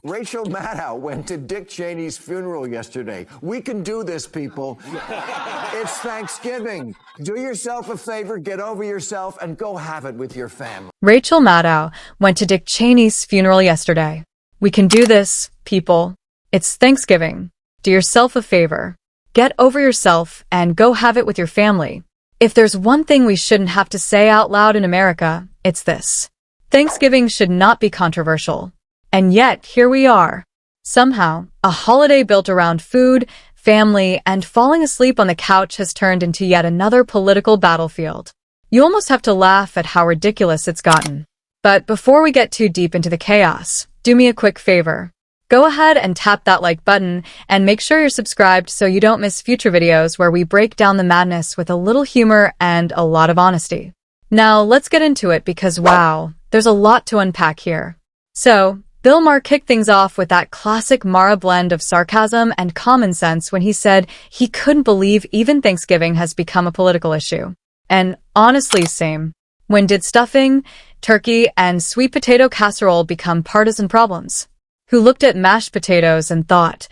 Rachel Maddow went to Dick Cheney's funeral yesterday. We can do this, people. It's Thanksgiving. Do yourself a favor, get over yourself, and go have it with your family. Rachel Maddow went to Dick Cheney's funeral yesterday. We can do this, people. It's Thanksgiving. Do yourself a favor. Get over yourself and go have it with your family. If there's one thing we shouldn't have to say out loud in America, it's this. Thanksgiving should not be controversial. And yet, here we are. Somehow, a holiday built around food, family, and falling asleep on the couch has turned into yet another political battlefield. You almost have to laugh at how ridiculous it's gotten. But before we get too deep into the chaos, do me a quick favor. Go ahead and tap that like button and make sure you're subscribed so you don't miss future videos where we break down the madness with a little humor and a lot of honesty. Now, let's get into it because wow, there's a lot to unpack here. So, Bill Maher kicked things off with that classic Maher blend of sarcasm and common sense when he said he couldn't believe even Thanksgiving has become a political issue. And honestly, same. When did stuffing, turkey, and sweet potato casserole become partisan problems? Who looked at mashed potatoes and thought,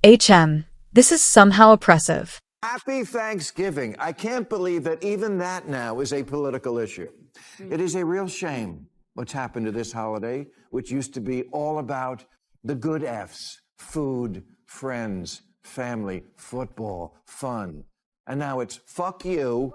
this is somehow oppressive. Happy Thanksgiving. I can't believe that even that now is a political issue. It is a real shame what's happened to this holiday, which used to be all about the good F's, food, friends, family, football, fun. And now it's fuck you.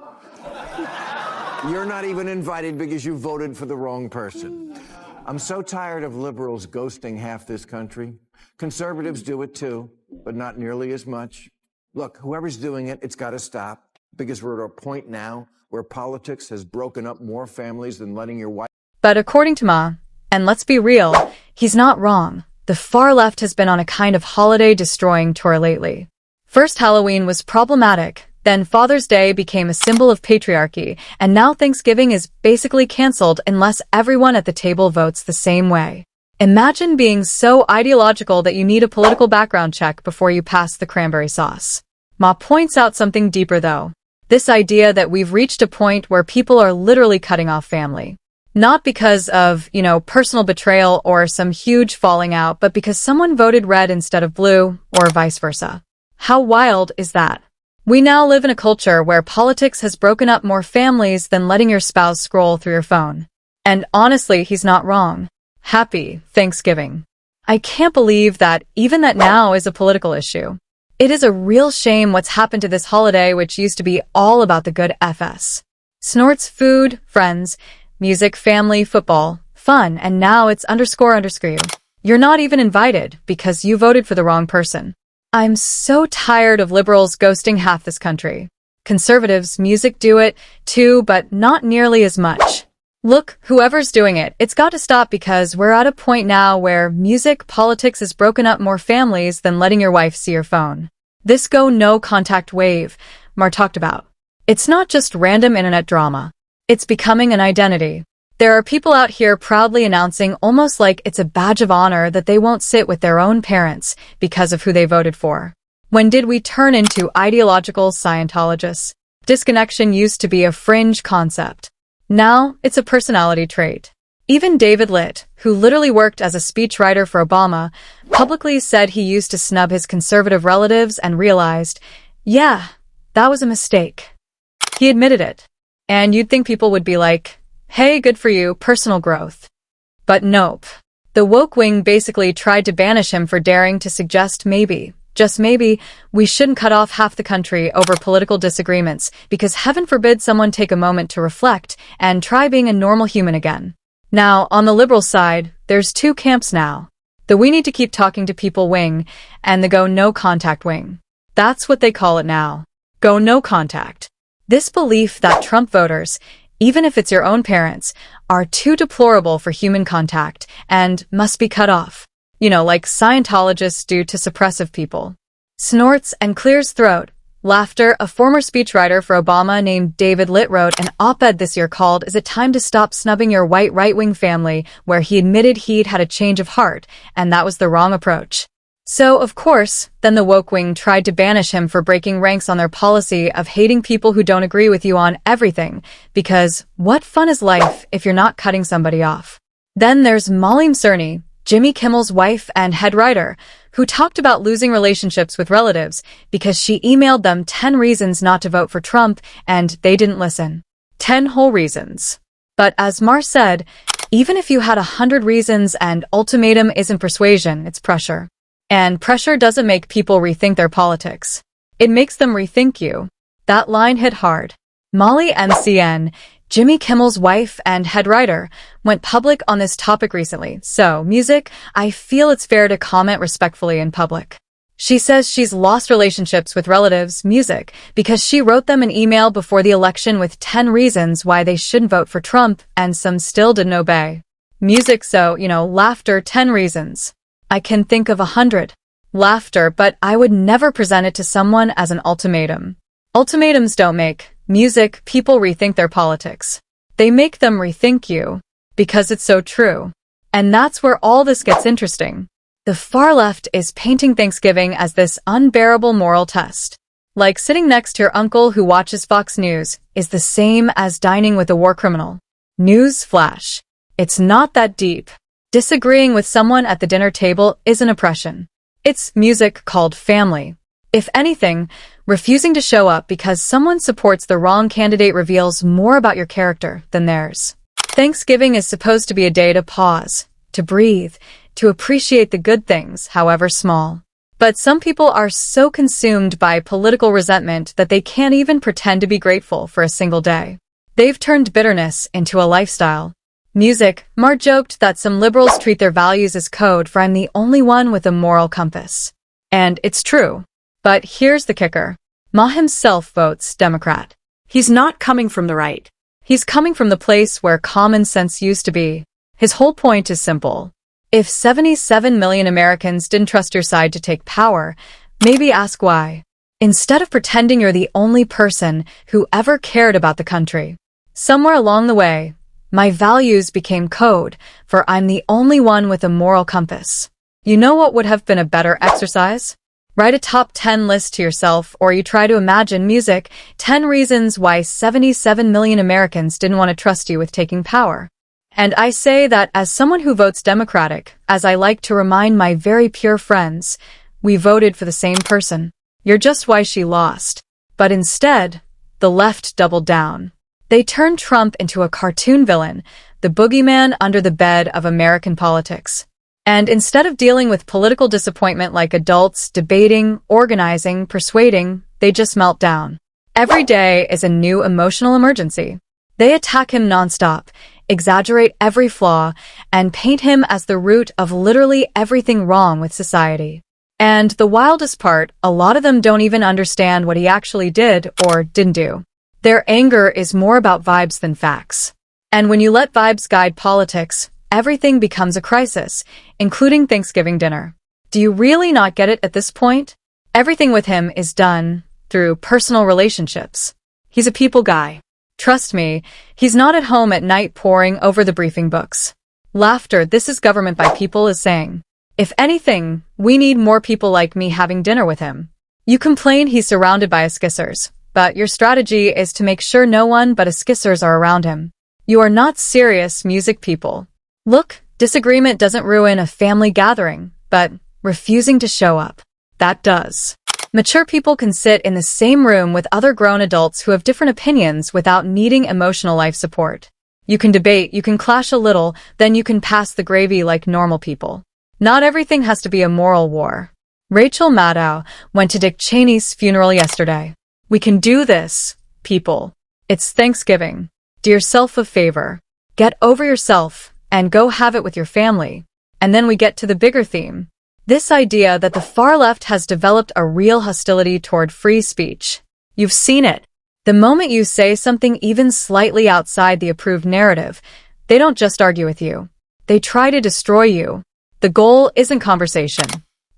You're not even invited because you voted for the wrong person. I'm so tired of liberals ghosting half this country. Conservatives do it too, but not nearly as much. Look, whoever's doing it, it's got to stop because we're at a point now where politics has broken up more families than letting your wife. But according to Ma, and let's be real, he's not wrong. The far left has been on a kind of holiday-destroying tour lately. First Halloween was problematic, then Father's Day became a symbol of patriarchy, and now Thanksgiving is basically cancelled unless everyone at the table votes the same way. Imagine being so ideological that you need a political background check before you pass the cranberry sauce. Ma points out something deeper though. This idea that we've reached a point where people are literally cutting off family. Not because of, personal betrayal or some huge falling out, but because someone voted red instead of blue, or vice versa. How wild is that? We now live in a culture where politics has broken up more families than letting your spouse scroll through your phone. And honestly, he's not wrong. Happy Thanksgiving. I can't believe that even that now is a political issue. It is a real shame what's happened to this holiday, which used to be all about the good FS. Snorts, food, friends, music, family, football, fun, and now it's __. You're not even invited because you voted for the wrong person. I'm so tired of liberals ghosting half this country. Conservatives, music do it too, but not nearly as much. Look, whoever's doing it, it's got to stop because we're at a point now where music, politics has broken up more families than letting your wife see your phone. This go no contact wave Maher talked about. It's not just random internet drama. It's becoming an identity. There are people out here proudly announcing almost like it's a badge of honor that they won't sit with their own parents because of who they voted for. When did we turn into ideological Scientologists? Disconnection used to be a fringe concept. Now, it's a personality trait. Even David Litt, who literally worked as a speechwriter for Obama, publicly said he used to snub his conservative relatives and realized, yeah, that was a mistake. He admitted it. And you'd think people would be like, hey, good for you, personal growth. But nope. The woke wing basically tried to banish him for daring to suggest maybe, just maybe, we shouldn't cut off half the country over political disagreements because heaven forbid someone take a moment to reflect and try being a normal human again. Now, on the liberal side, there's two camps now. The we need to keep talking to people wing and the go no contact wing. That's what they call it now. Go no contact. This belief that Trump voters, even if it's your own parents, are too deplorable for human contact and must be cut off. Like Scientologists do to suppressive people. Snorts and clears throat. Laughter. A former speechwriter for Obama named David Litt wrote an op-ed this year called "Is It Time to Stop Snubbing Your White Right-Wing Family?" where he admitted he'd had a change of heart, and that was the wrong approach. So, of course, then the woke wing tried to banish him for breaking ranks on their policy of hating people who don't agree with you on everything, because what fun is life if you're not cutting somebody off? Then there's Malim Cerny, Jimmy Kimmel's wife and head writer, who talked about losing relationships with relatives because she emailed them 10 reasons not to vote for Trump and they didn't listen. 10 whole reasons. But as Maher said, even if you had 100 reasons and ultimatum isn't persuasion, it's pressure. And pressure doesn't make people rethink their politics. It makes them rethink you. That line hit hard. Molly MCN, Jimmy Kimmel's wife and head writer, went public on this topic recently. So, music, I feel it's fair to comment respectfully in public. She says she's lost relationships with relatives, music, because she wrote them an email before the election with 10 reasons why they shouldn't vote for Trump, and some still didn't obey. Music, so, laughter, 10 reasons. I can think of 100. Laughter, but I would never present it to someone as an ultimatum. Ultimatums don't make music people rethink their politics. They make them rethink you. Because it's so true. And that's where all this gets interesting. The far left is painting Thanksgiving as this unbearable moral test. Like sitting next to your uncle who watches Fox News is the same as dining with a war criminal. News flash. It's not that deep. Disagreeing with someone at the dinner table isn't oppression. It's music called family. If anything, refusing to show up because someone supports the wrong candidate reveals more about your character than theirs. Thanksgiving is supposed to be a day to pause, to breathe, to appreciate the good things, however small. But some people are so consumed by political resentment that they can't even pretend to be grateful for a single day. They've turned bitterness into a lifestyle. Music, Maher joked that some liberals treat their values as code for I'm the only one with a moral compass. And it's true. But here's the kicker. Maher himself votes Democrat. He's not coming from the right. He's coming from the place where common sense used to be. His whole point is simple. If 77 million Americans didn't trust your side to take power, maybe ask why. Instead of pretending you're the only person who ever cared about the country. Somewhere along the way, my values became code for I'm the only one with a moral compass. You know what would have been a better exercise? Write a top 10 list to yourself, or you try to imagine music, 10 reasons why 77 million Americans didn't want to trust you with taking power. And I say that as someone who votes Democratic, as I like to remind my very pure friends, we voted for the same person. You're just why she lost. But instead, the left doubled down. They turned Trump into a cartoon villain, the boogeyman under the bed of American politics. And instead of dealing with political disappointment like adults, debating, organizing, persuading, they just melt down. Every day is a new emotional emergency. They attack him nonstop, exaggerate every flaw, and paint him as the root of literally everything wrong with society. And the wildest part, a lot of them don't even understand what he actually did or didn't do. Their anger is more about vibes than facts. And when you let vibes guide politics, everything becomes a crisis, including Thanksgiving dinner. Do you really not get it at this point? Everything with him is done through personal relationships. He's a people guy. Trust me, he's not at home at night poring over the briefing books. Laughter, this is government by people, is saying, if anything, we need more people like me having dinner with him. You complain he's surrounded by esquissers, but your strategy is to make sure no one but esquissers are around him. You are not serious music people. Look, disagreement doesn't ruin a family gathering, but refusing to show up, that does. Mature people can sit in the same room with other grown adults who have different opinions without needing emotional life support. You can debate, you can clash a little, then you can pass the gravy like normal people. Not everything has to be a moral war. Rachel Maddow went to Dick Cheney's funeral yesterday. We can do this, people. It's Thanksgiving. Do yourself a favor. Get over yourself and go have it with your family. And then we get to the bigger theme. This idea that the far left has developed a real hostility toward free speech. You've seen it. The moment you say something even slightly outside the approved narrative, they don't just argue with you. They try to destroy you. The goal isn't conversation.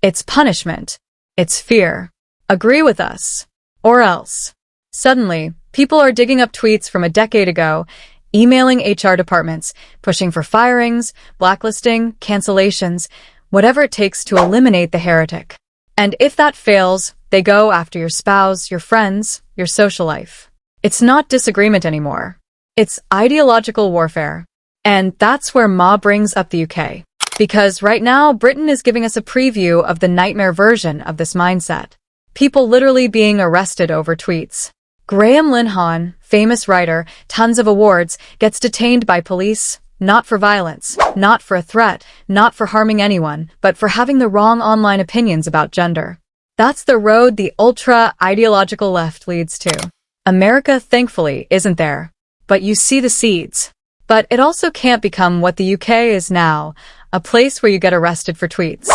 It's punishment. It's fear. Agree with us. Or else. Suddenly, people are digging up tweets from a decade ago, emailing HR departments, pushing for firings, blacklisting, cancellations, whatever it takes to eliminate the heretic. And if that fails, they go after your spouse, your friends, your social life. It's not disagreement anymore. It's ideological warfare. And that's where Ma brings up the UK. Because right now, Britain is giving us a preview of the nightmare version of this mindset. People literally being arrested over tweets. Graham Linehan, famous writer, tons of awards, gets detained by police, not for violence, not for a threat, not for harming anyone, but for having the wrong online opinions about gender. That's the road the ultra-ideological left leads to. America, thankfully, isn't there. But you see the seeds. But it also can't become what the UK is now, a place where you get arrested for tweets.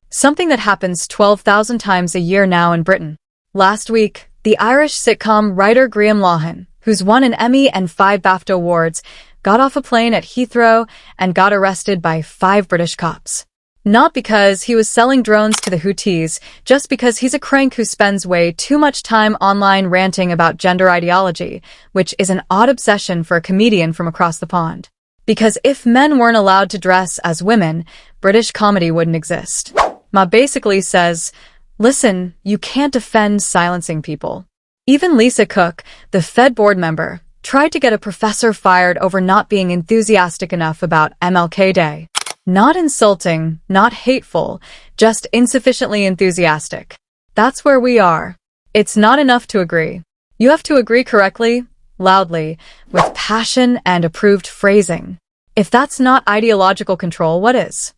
Something that happens 12,000 times a year now in Britain. Last week, the Irish sitcom writer Graham Linehan, who's won an Emmy and 5 BAFTA awards, got off a plane at Heathrow and got arrested by 5 British cops. Not because he was selling drones to the Houthis, just because he's a crank who spends way too much time online ranting about gender ideology, which is an odd obsession for a comedian from across the pond. Because if men weren't allowed to dress as women, British comedy wouldn't exist. Ma basically says, listen, you can't defend silencing people. Even Lisa Cook, the Fed board member, tried to get a professor fired over not being enthusiastic enough about MLK Day. Not insulting, not hateful, just insufficiently enthusiastic. That's where we are. It's not enough to agree. You have to agree correctly, loudly, with passion and approved phrasing. If that's not ideological control, what is?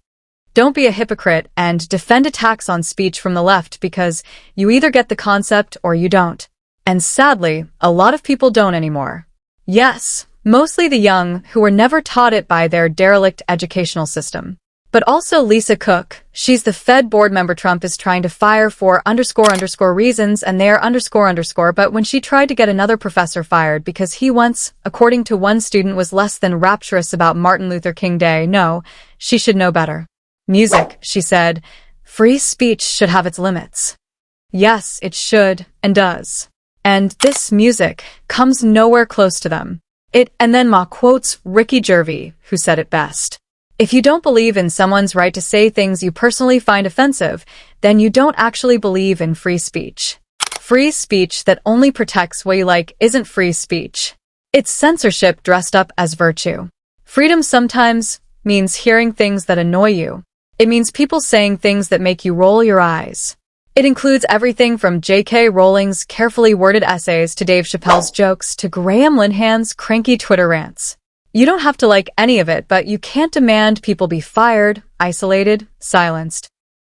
Don't be a hypocrite and defend attacks on speech from the left because you either get the concept or you don't. And sadly, a lot of people don't anymore. Yes, mostly the young who were never taught it by their derelict educational system. But also Lisa Cook, she's the Fed board member Trump is trying to fire for __ reasons and they're __ but when she tried to get another professor fired because he once, according to one student, was less than rapturous about Martin Luther King Day, no, she should know better. Music, she said, free speech should have its limits. Yes, it should and does. And this music comes nowhere close to them. And then Ma quotes Ricky Gervais, who said it best. If you don't believe in someone's right to say things you personally find offensive, then you don't actually believe in free speech. Free speech that only protects what you like isn't free speech. It's censorship dressed up as virtue. Freedom sometimes means hearing things that annoy you. It means people saying things that make you roll your eyes. It includes everything from J.K. Rowling's carefully worded essays to Dave Chappelle's jokes to Graham Linehan's cranky Twitter rants. You don't have to like any of it, but you can't demand people be fired, isolated, silenced,